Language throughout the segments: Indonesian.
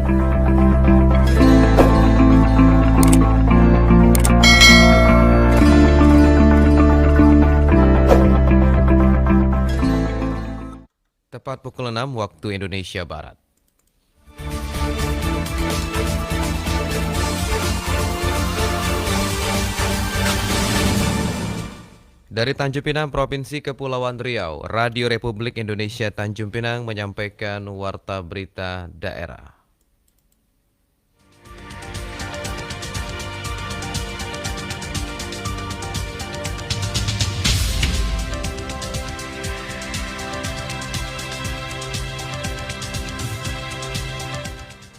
Tepat pukul 6 waktu Indonesia Barat. Dari Tanjung Pinang, Provinsi Kepulauan Riau, Radio Republik Indonesia Tanjung Pinang menyampaikan warta berita daerah.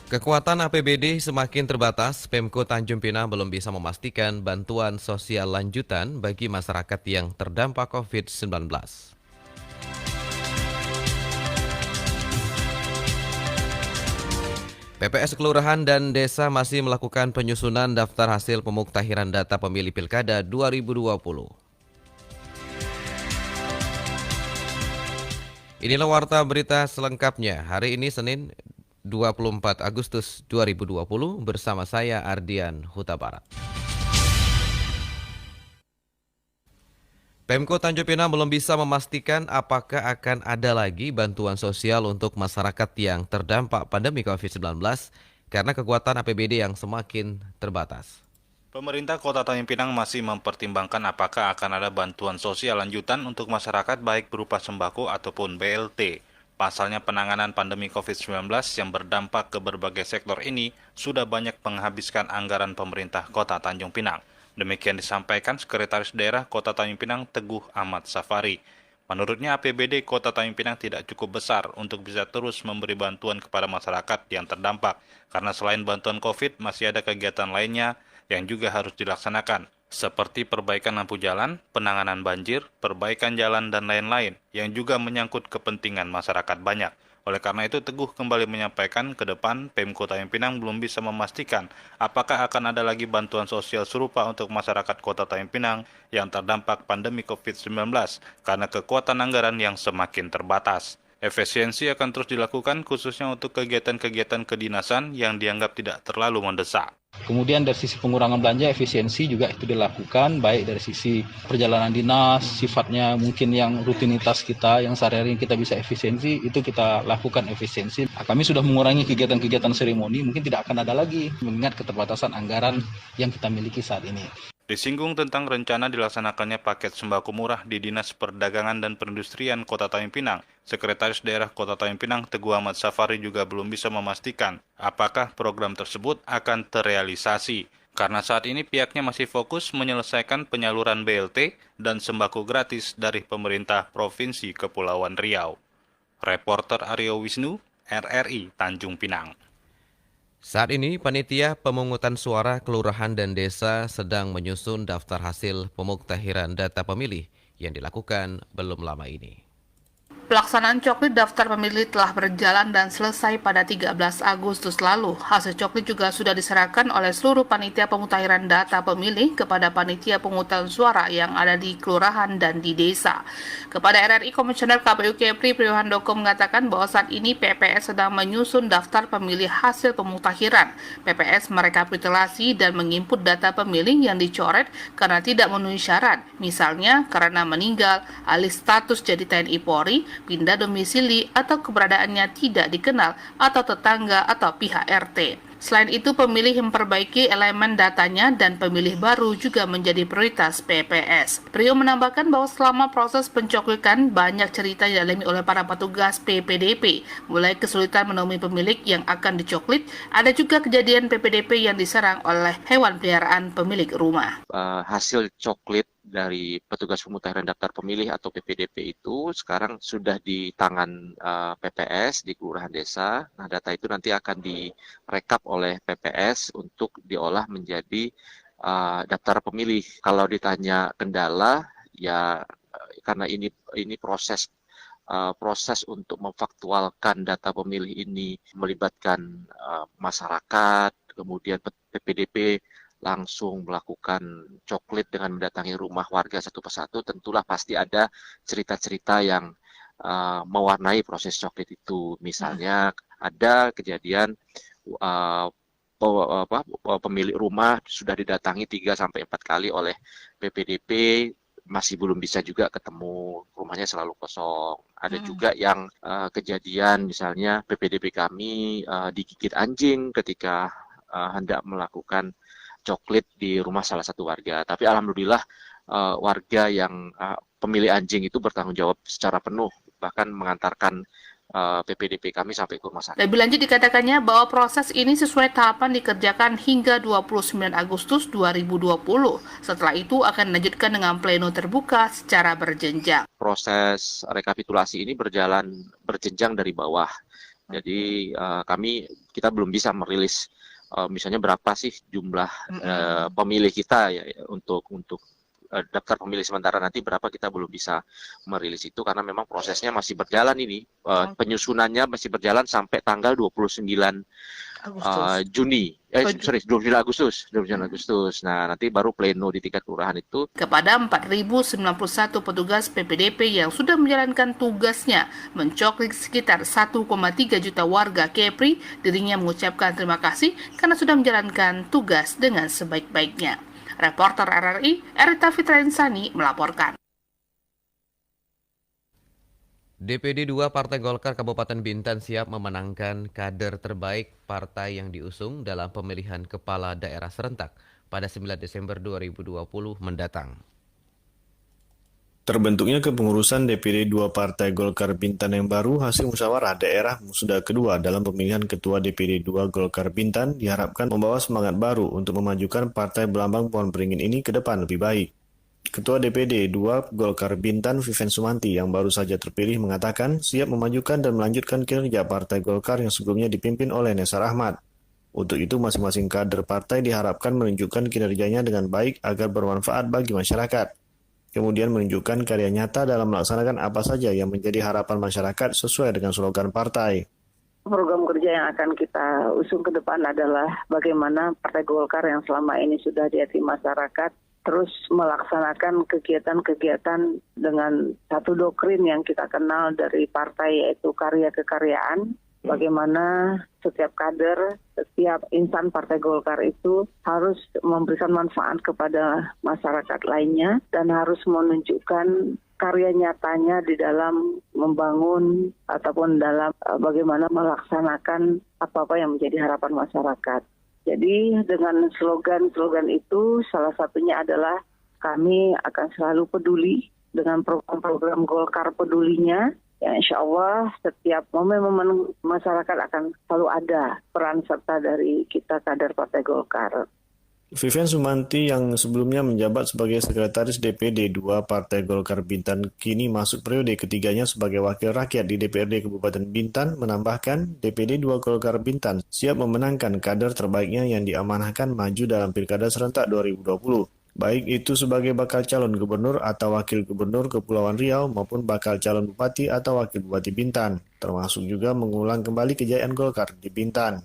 Kekuatan APBD semakin terbatas, Pemko Tanjung Pinang belum bisa memastikan bantuan sosial lanjutan bagi masyarakat yang terdampak COVID-19. PPS Kelurahan dan Desa masih melakukan penyusunan daftar hasil pemuktahiran data pemilih Pilkada 2020. Inilah warta berita selengkapnya hari ini Senin 24 Agustus 2020 bersama saya Ardian Huta Barat. Pemko Tanjung Pinang belum bisa memastikan apakah akan ada lagi bantuan sosial untuk masyarakat yang terdampak pandemi COVID-19 karena kekuatan APBD yang semakin terbatas. Pemerintah Kota Tanjung Pinang masih mempertimbangkan apakah akan ada bantuan sosial lanjutan untuk masyarakat baik berupa sembako ataupun BLT. Pasalnya penanganan pandemi COVID-19 yang berdampak ke berbagai sektor ini sudah banyak menghabiskan anggaran pemerintah Kota Tanjung Pinang. Demikian disampaikan Sekretaris Daerah Kota Tanjung Pinang Teguh Ahmad Safari. Menurutnya APBD Kota Tanjung Pinang tidak cukup besar untuk bisa terus memberi bantuan kepada masyarakat yang terdampak, karena selain bantuan COVID masih ada kegiatan lainnya yang juga harus dilaksanakan, seperti perbaikan lampu jalan, penanganan banjir, perbaikan jalan, dan lain-lain, yang juga menyangkut kepentingan masyarakat banyak. Oleh karena itu, Teguh kembali menyampaikan ke depan Pemko Tanjung Pinang belum bisa memastikan apakah akan ada lagi bantuan sosial serupa untuk masyarakat Kota Tanjung Pinang yang terdampak pandemi COVID-19 karena kekuatan anggaran yang semakin terbatas. Efisiensi akan terus dilakukan khususnya untuk kegiatan-kegiatan kedinasan yang dianggap tidak terlalu mendesak. Kemudian dari sisi pengurangan belanja, efisiensi juga itu dilakukan, baik dari sisi perjalanan dinas, sifatnya mungkin yang rutinitas kita, yang sehari-hari kita bisa efisiensi, itu kita lakukan efisiensi. Kami sudah mengurangi kegiatan-kegiatan seremoni, mungkin tidak akan ada lagi, mengingat keterbatasan anggaran yang kita miliki saat ini. Disinggung tentang rencana dilaksanakannya paket sembako murah di Dinas Perdagangan dan Perindustrian Kota Tanjung Pinang, Sekretaris Daerah Kota Tanjung Pinang Teguh Ahmad Safari juga belum bisa memastikan apakah program tersebut akan terrealisasi, karena saat ini pihaknya masih fokus menyelesaikan penyaluran BLT dan sembako gratis dari pemerintah Provinsi Kepulauan Riau. Reporter Aryo Wisnu, RRI Tanjung Pinang. Saat ini, panitia pemungutan suara kelurahan dan desa sedang menyusun daftar hasil pemuktahiran data pemilih yang dilakukan belum lama ini. Pelaksanaan coklit daftar pemilih telah berjalan dan selesai pada 13 Agustus lalu. Hasil coklit juga sudah diserahkan oleh seluruh panitia pemutahiran data pemilih kepada panitia pemungutan suara yang ada di kelurahan dan di desa. Kepada RRI, Komisioner KPU Kepri Priyohandoko mengatakan bahwa saat ini PPS sedang menyusun daftar pemilih hasil pemutahiran. PPS merekapitulasi dan menginput data pemilih yang dicoret karena tidak memenuhi syarat, misalnya karena meninggal, alih status jadi TNI Polri, pindah domisili atau keberadaannya tidak dikenal atau tetangga atau pihak RT. Selain itu, pemilih memperbaiki elemen datanya dan pemilih baru juga menjadi prioritas PPS. Priyo menambahkan bahwa selama proses pencoklikan banyak cerita yang dialami oleh para petugas PPDP, mulai kesulitan menemui pemilik yang akan dicoklit, ada juga kejadian PPDP yang diserang oleh hewan peliharaan pemilik rumah. Hasil coklit dari petugas pemutahiran daftar pemilih atau PPDP itu sekarang sudah di tangan PPS di kelurahan desa. Nah, data itu nanti akan direkap oleh PPS untuk diolah menjadi daftar pemilih. Kalau ditanya kendala, ya karena ini proses untuk memfaktualkan data pemilih ini melibatkan masyarakat, kemudian PPDP langsung melakukan coklit dengan mendatangi rumah warga satu persatu, tentulah pasti ada cerita-cerita yang mewarnai proses coklit itu. Misalnya ada kejadian uh, pemilik rumah sudah didatangi 3 sampai 4 kali oleh PPDP, masih belum bisa juga ketemu, rumahnya selalu kosong. Ada juga yang kejadian misalnya PPDP kami digigit anjing ketika hendak melakukan coklit di rumah salah satu warga. Tapi alhamdulillah warga yang pemilik anjing itu bertanggung jawab secara penuh, bahkan mengantarkan PPDP kami sampai ke rumah sakit. Lebih lanjut dikatakannya bahwa proses ini sesuai tahapan dikerjakan hingga 29 Agustus 2020. Setelah itu akan dilanjutkan dengan pleno terbuka secara berjenjang. Proses rekapitulasi ini berjenjang dari bawah. Jadi kita belum bisa merilis misalnya berapa sih jumlah pemilih kita ya untuk daftar pemilih sementara nanti berapa, kita belum bisa merilis itu karena memang prosesnya masih berjalan ini. Penyusunannya masih berjalan sampai tanggal 29 29 Agustus. Nah, nanti baru pleno di tingkat kelurahan itu. Kepada 4.091 petugas PPDP yang sudah menjalankan tugasnya mencoklik sekitar 1,3 juta warga Kepri, dirinya mengucapkan terima kasih karena sudah menjalankan tugas dengan sebaik-baiknya. Reporter RRI, Erita Fitrensani melaporkan. DPD 2 Partai Golkar Kabupaten Bintan siap memenangkan kader terbaik partai yang diusung dalam pemilihan kepala daerah serentak pada 9 Desember 2020 mendatang. Terbentuknya kepengurusan DPD 2 Partai Golkar Bintan yang baru hasil musyawarah daerah musda kedua dalam pemilihan Ketua DPD 2 Golkar Bintan diharapkan membawa semangat baru untuk memajukan partai berlambang pohon beringin ini ke depan lebih baik. Ketua DPD 2 Golkar Bintan Vivian Sumanti yang baru saja terpilih mengatakan siap memajukan dan melanjutkan kinerja Partai Golkar yang sebelumnya dipimpin oleh Nesar Ahmad. Untuk itu masing-masing kader partai diharapkan menunjukkan kinerjanya dengan baik agar bermanfaat bagi masyarakat. Kemudian menunjukkan karya nyata dalam melaksanakan apa saja yang menjadi harapan masyarakat sesuai dengan slogan partai. Program kerja yang akan kita usung ke depan adalah bagaimana Partai Golkar yang selama ini sudah di hati masyarakat terus melaksanakan kegiatan-kegiatan dengan satu doktrin yang kita kenal dari partai, yaitu karya kekaryaan. Bagaimana setiap kader, setiap insan Partai Golkar itu harus memberikan manfaat kepada masyarakat lainnya dan harus menunjukkan karya nyatanya di dalam membangun ataupun dalam bagaimana melaksanakan apa-apa yang menjadi harapan masyarakat. Jadi dengan slogan-slogan itu salah satunya adalah kami akan selalu peduli dengan program-program Golkar Pedulinya. Ya, insya Allah setiap momen-momen masyarakat akan selalu ada peran serta dari kita kader Partai Golkar. Vivian Sumanti yang sebelumnya menjabat sebagai Sekretaris DPD 2 Partai Golkar Bintan kini masuk periode ketiganya sebagai Wakil Rakyat di DPRD Kabupaten Bintan menambahkan DPD 2 Golkar Bintan siap memenangkan kader terbaiknya yang diamanahkan maju dalam Pilkada Serentak 2020. Baik itu sebagai bakal calon gubernur atau wakil gubernur Kepulauan Riau maupun bakal calon bupati atau wakil bupati Bintan, termasuk juga mengulang kembali kejayaan Golkar di Bintan.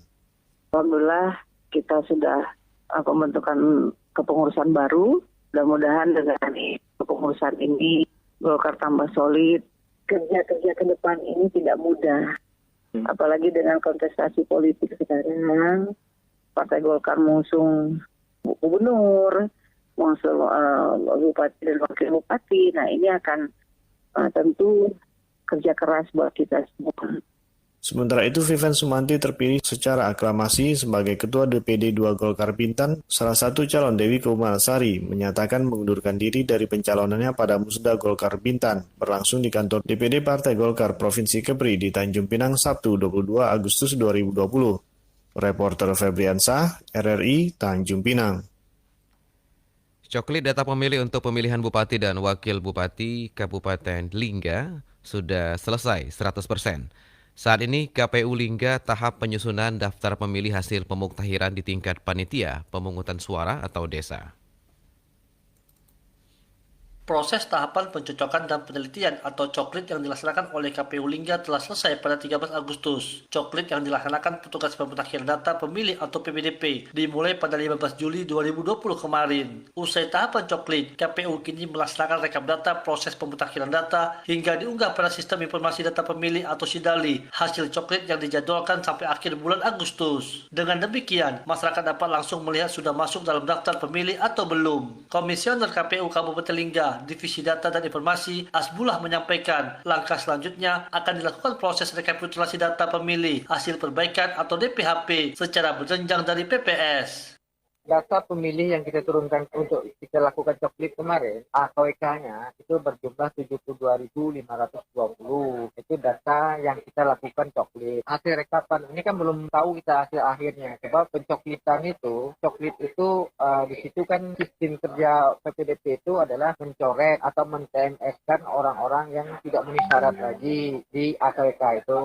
Alhamdulillah kita sudah pembentukan kepengurusan baru. Mudah-mudahan dengan kepengurusan ini Golkar tambah solid. Kerja-kerja ke depan ini tidak mudah. Apalagi dengan kontestasi politik sekarang, Partai Golkar mengusung gubernur, mengusung bupati dan wakil bupati. Nah, ini akan tentu kerja keras buat kita semua. Sementara itu, Vivian Sumanti terpilih secara aklamasi sebagai Ketua DPD 2 Golkar Bintan. Salah satu calon, Dewi Kumalasari, menyatakan mengundurkan diri dari pencalonannya pada Musda Golkar Bintan, berlangsung di kantor DPD Partai Golkar Provinsi Kepri di Tanjung Pinang, Sabtu 22 Agustus 2020. Reporter Febriansah, RRI, Tanjung Pinang. Coklit data pemilih untuk pemilihan Bupati dan Wakil Bupati Kabupaten Lingga sudah selesai 100%. Saat ini KPU Lingga tahap penyusunan daftar pemilih hasil pemuktahiran di tingkat panitia pemungutan suara atau desa. Proses tahapan pencocokan dan penelitian atau coklit yang dilaksanakan oleh KPU Lingga telah selesai pada 13 Agustus. Coklit yang dilaksanakan petugas pemutakhiran data pemilih atau PPDP dimulai pada 15 Juli 2020 kemarin. Usai tahapan coklit, KPU kini melaksanakan rekap data proses pemutakhiran data hingga diunggah pada Sistem Informasi Data Pemilih atau SIDALI hasil coklit yang dijadwalkan sampai akhir bulan Agustus. Dengan demikian, masyarakat dapat langsung melihat sudah masuk dalam daftar pemilih atau belum. Komisioner KPU Kabupaten Lingga Divisi Data dan Informasi Asbullah menyampaikan langkah selanjutnya akan dilakukan proses rekapitulasi data pemilih hasil perbaikan atau DPHP secara berjenjang dari PPS. Data pemilih yang kita turunkan untuk kita lakukan coklit kemarin, AKWK-nya itu berjumlah 72.520. Itu data yang kita lakukan coklit. Hasil rekapan ini kan belum tahu kita hasil akhirnya. Sebab pencoklitan itu, coklit itu di situ kan sistem kerja PPDP itu adalah mencoret atau men-TMS-kan orang-orang yang tidak memenuhi syarat lagi di AKWK itu.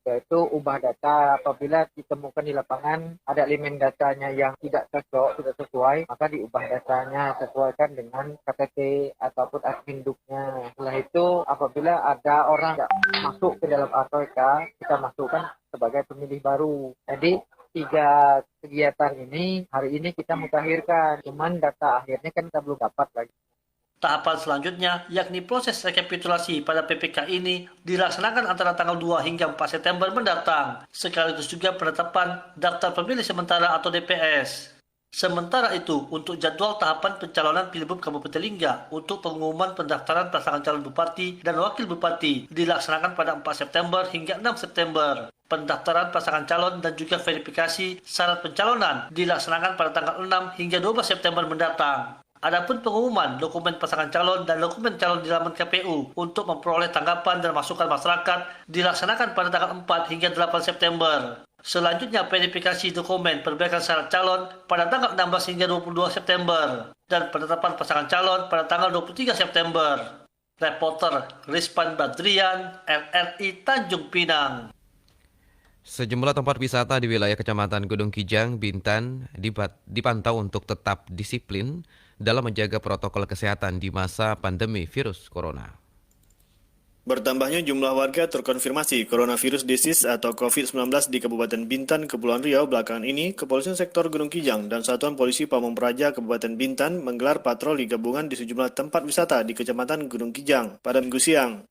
Yaitu ubah data apabila ditemukan di lapangan ada elemen datanya yang tidak cocok, tidak sesuai, maka diubah datanya sesuaikan dengan KTP ataupun adminduknya. Setelah itu apabila ada orang yang masuk ke dalam AKWK, kita masukkan sebagai pemilih baru. Jadi 3 kegiatan ini hari ini kita mutakhirkan, cuman data akhirnya kan kita belum dapat lagi. Tahapan selanjutnya, yakni proses rekapitulasi pada PPK ini dilaksanakan antara tanggal 2 hingga 4 September mendatang, sekaligus juga penetapan daftar pemilih sementara atau DPS. Sementara itu, untuk jadwal tahapan pencalonan Pilgub Kabupaten Lingga untuk pengumuman pendaftaran pasangan calon bupati dan wakil bupati dilaksanakan pada 4 September hingga 6 September. Pendaftaran pasangan calon dan juga verifikasi syarat pencalonan dilaksanakan pada tanggal 6 hingga 12 September mendatang. Adapun pengumuman dokumen pasangan calon dan dokumen calon di laman KPU untuk memperoleh tanggapan dan masukan masyarakat dilaksanakan pada tanggal 4 hingga 8 September. Selanjutnya verifikasi dokumen perbaikan syarat calon pada tanggal 16 hingga 22 September dan penetapan pasangan calon pada tanggal 23 September. Reporter Rizpan Badrian, RRI Tanjung Pinang. Sejumlah tempat wisata di wilayah Kecamatan Gunung Kijang, Bintan dipantau untuk tetap disiplin dalam menjaga protokol kesehatan di masa pandemi virus corona. Bertambahnya jumlah warga terkonfirmasi coronavirus disease atau COVID-19 di Kabupaten Bintan, Kepulauan Riau belakangan ini, Kepolisian Sektor Gunung Kijang dan Satuan Polisi Pamong Praja Kabupaten Bintan menggelar patroli gabungan di sejumlah tempat wisata di Kecamatan Gunung Kijang pada Minggu siang.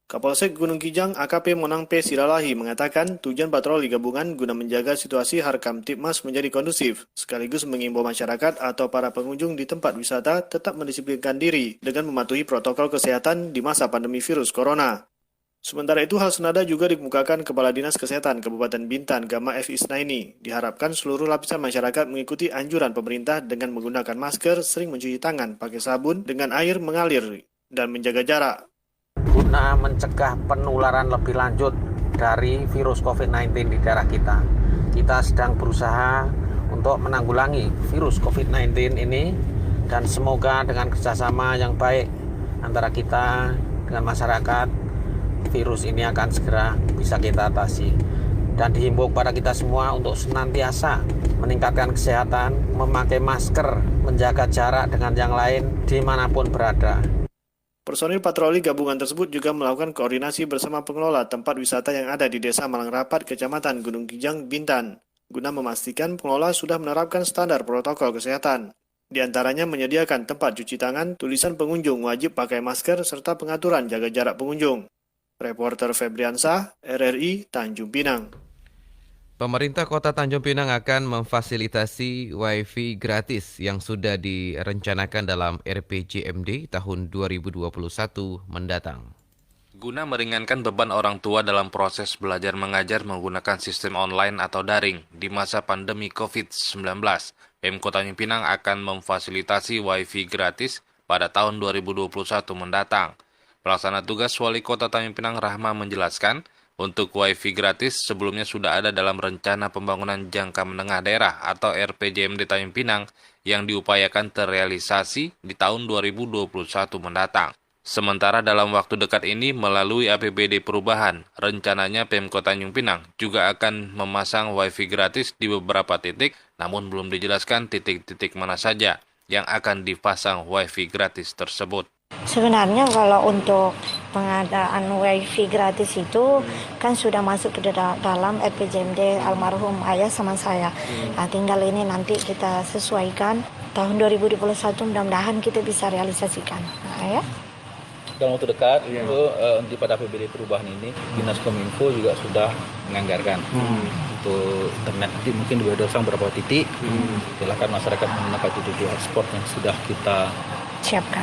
Kapolsek Gunung Kijang AKP Monang P. Siralahi mengatakan tujuan patroli gabungan guna menjaga situasi Harkam Tipmas menjadi kondusif, sekaligus mengimbau masyarakat atau para pengunjung di tempat wisata tetap mendisiplinkan diri dengan mematuhi protokol kesehatan di masa pandemi virus corona. Sementara itu hal senada juga dikemukakan Kepala Dinas Kesehatan Kabupaten Bintan Gama F. Isnaini. Diharapkan seluruh lapisan masyarakat mengikuti anjuran pemerintah dengan menggunakan masker, sering mencuci tangan pakai sabun dengan air mengalir, dan menjaga jarak. Guna mencegah penularan lebih lanjut dari virus COVID-19 di daerah kita. Kita sedang berusaha untuk menanggulangi virus COVID-19 ini dan semoga dengan kerjasama yang baik antara kita dengan masyarakat, virus ini akan segera bisa kita atasi. Dan dihimbau kepada kita semua untuk senantiasa meningkatkan kesehatan, memakai masker, menjaga jarak dengan yang lain dimanapun berada. Personil patroli gabungan tersebut juga melakukan koordinasi bersama pengelola tempat wisata yang ada di Desa Malangrapat, Kecamatan Gunung Kijang, Bintan, guna memastikan pengelola sudah menerapkan standar protokol kesehatan. Di antaranya menyediakan tempat cuci tangan, tulisan pengunjung wajib pakai masker, serta pengaturan jaga jarak pengunjung. Reporter Febriansah, RRI Tanjung Pinang. Pemerintah Kota Tanjung Pinang akan memfasilitasi Wi-Fi gratis yang sudah direncanakan dalam RPJMD tahun 2021 mendatang. Guna meringankan beban orang tua dalam proses belajar mengajar menggunakan sistem online atau daring di masa pandemi COVID-19, Pemkot Tanjung Pinang akan memfasilitasi Wi-Fi gratis pada tahun 2021 mendatang. Pelaksana tugas Wali Kota Tanjung Pinang Rahma menjelaskan, untuk Wi-Fi gratis sebelumnya sudah ada dalam Rencana Pembangunan Jangka Menengah Daerah atau RPJMD Tanjung Pinang yang diupayakan terrealisasi di tahun 2021 mendatang. Sementara dalam waktu dekat ini melalui APBD perubahan, rencananya Pemkot Tanjung Pinang juga akan memasang Wi-Fi gratis di beberapa titik, namun belum dijelaskan titik-titik mana saja yang akan dipasang Wi-Fi gratis tersebut. Sebenarnya kalau untuk pengadaan wifi gratis itu kan sudah masuk ke dalam RPJMD almarhum ayah sama saya. Nah, tinggal ini nanti kita sesuaikan tahun 2021 mudah-mudahan kita bisa realisasikan. Nah, ya. Dalam waktu dekat itu di pada APBD perubahan ini Dinas Kominfo juga sudah menganggarkan untuk internet. Jadi mungkin di beberapa titik silakan masyarakat menggunakan titik hotspot yang sudah kita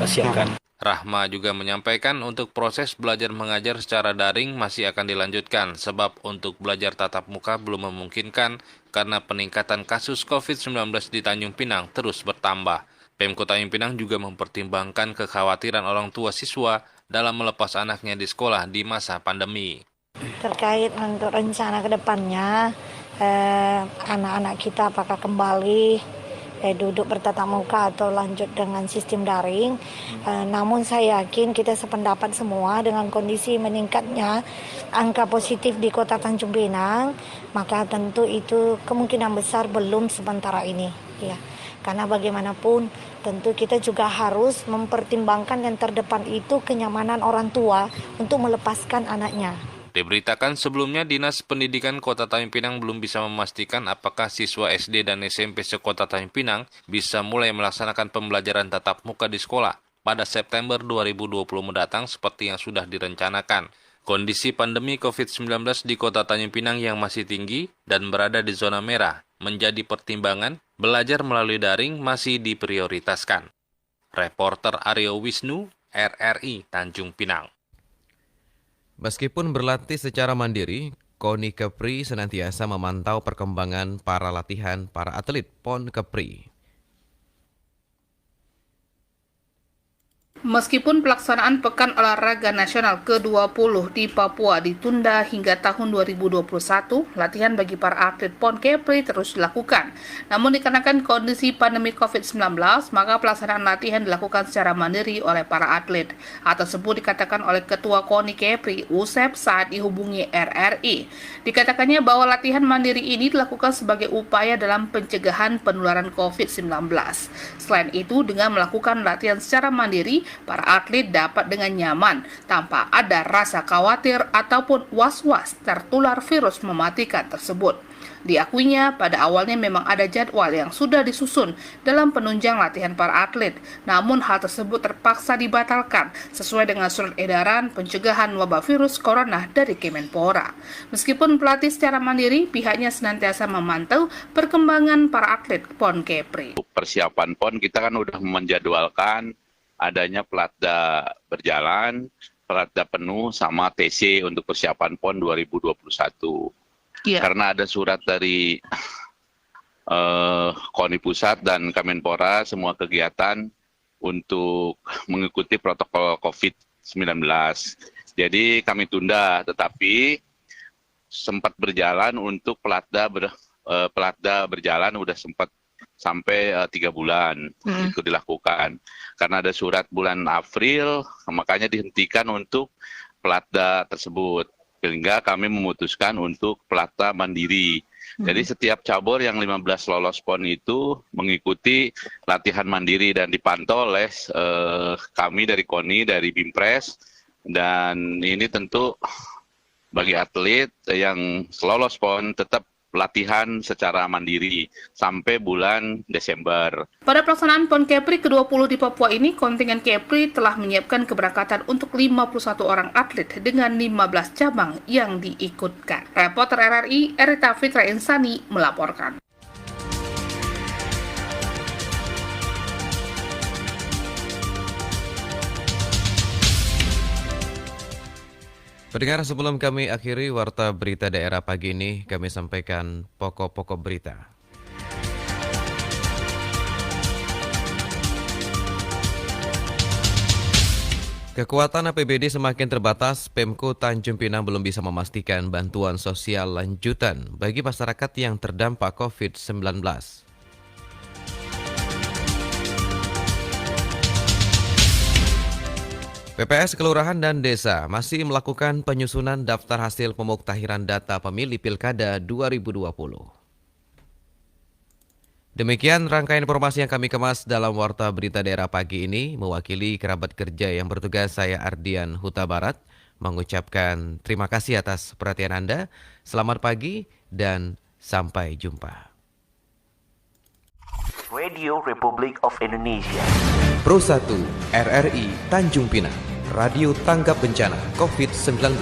siapkan. Rahma juga menyampaikan untuk proses belajar mengajar secara daring masih akan dilanjutkan sebab untuk belajar tatap muka belum memungkinkan karena peningkatan kasus COVID-19 di Tanjung Pinang terus bertambah. Pemkot Tanjung Pinang juga mempertimbangkan kekhawatiran orang tua siswa dalam melepas anaknya di sekolah di masa pandemi. Terkait untuk rencana ke depannya, anak-anak kita apakah kembali duduk bertatap muka atau lanjut dengan sistem daring. Namun saya yakin kita sependapat semua dengan kondisi meningkatnya angka positif di Kota Tanjung Pinang, maka tentu itu kemungkinan besar belum sementara ini. Ya. Karena bagaimanapun tentu kita juga harus mempertimbangkan yang terdepan itu kenyamanan orang tua untuk melepaskan anaknya. Diberitakan sebelumnya Dinas Pendidikan Kota Tanjung Pinang belum bisa memastikan apakah siswa SD dan SMP sekota Tanjung Pinang bisa mulai melaksanakan pembelajaran tatap muka di sekolah pada September 2020 mendatang seperti yang sudah direncanakan. Kondisi pandemi COVID-19 di Kota Tanjung Pinang yang masih tinggi dan berada di zona merah menjadi pertimbangan belajar melalui daring masih diprioritaskan. Reporter Aryo Wisnu, RRI Tanjung Pinang. Meskipun berlatih secara mandiri, KONI Kepri senantiasa memantau perkembangan para latihan para atlet PON Kepri. Meskipun pelaksanaan Pekan Olahraga Nasional ke-20 di Papua ditunda hingga tahun 2021, latihan bagi para atlet PON Kepri terus dilakukan. Namun dikarenakan kondisi pandemi COVID-19, maka pelaksanaan latihan dilakukan secara mandiri oleh para atlet. Hal tersebut dikatakan oleh Ketua KONI Kepri, Usep, saat dihubungi RRI. Dikatakannya bahwa latihan mandiri ini dilakukan sebagai upaya dalam pencegahan penularan COVID-19. Selain itu, dengan melakukan latihan secara mandiri, para atlet dapat dengan nyaman tanpa ada rasa khawatir ataupun was-was tertular virus mematikan tersebut. Diakuinya pada awalnya memang ada jadwal yang sudah disusun dalam penunjang latihan para atlet, namun hal tersebut terpaksa dibatalkan sesuai dengan surat edaran pencegahan wabah virus corona dari Kemenpora. Meskipun pelatih secara mandiri, pihaknya senantiasa memantau perkembangan para atlet PON Kepri. Persiapan PON kita kan udah menjadwalkan adanya pelatda berjalan, pelatda penuh sama TC untuk persiapan PON 2021. Karena ada surat dari KONI Pusat dan Kemenpora semua kegiatan untuk mengikuti protokol COVID-19. Jadi kami tunda, tetapi sempat berjalan untuk pelatda berjalan udah sempat sampai 3 bulan itu dilakukan. Karena ada surat bulan April, makanya dihentikan untuk pelatda tersebut. Sehingga kami memutuskan untuk pelatda mandiri. Jadi setiap cabur yang 15 lolos PON itu mengikuti latihan mandiri dan dipantau oleh kami dari KONI, dari Bimpres. Dan ini tentu bagi atlet yang lolos PON tetap latihan secara mandiri sampai bulan Desember. Pada pelaksanaan PON Kepri ke-20 di Papua ini, kontingen Kepri telah menyiapkan keberangkatan untuk 51 orang atlet dengan 15 cabang yang diikutkan. Reporter RRI, Erita Fitra Insani melaporkan. Pendengar, sebelum kami akhiri warta berita daerah pagi ini, kami sampaikan pokok-pokok berita. Kekuatan APBD semakin terbatas, Pemko Tanjung Pinang belum bisa memastikan bantuan sosial lanjutan bagi masyarakat yang terdampak COVID-19. PPS Kelurahan dan Desa masih melakukan penyusunan daftar hasil pemuktahiran data pemilih Pilkada 2020. Demikian rangkaian informasi yang kami kemas dalam Warta Berita Daerah pagi ini. Mewakili kerabat kerja yang bertugas, saya Ardian Huta Barat mengucapkan terima kasih atas perhatian Anda. Selamat pagi dan sampai jumpa. Radio Republik of Indonesia. Pro 1 RRI Tanjung Pinang. Radio tanggap bencana COVID-19.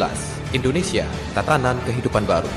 Indonesia, tatanan kehidupan baru.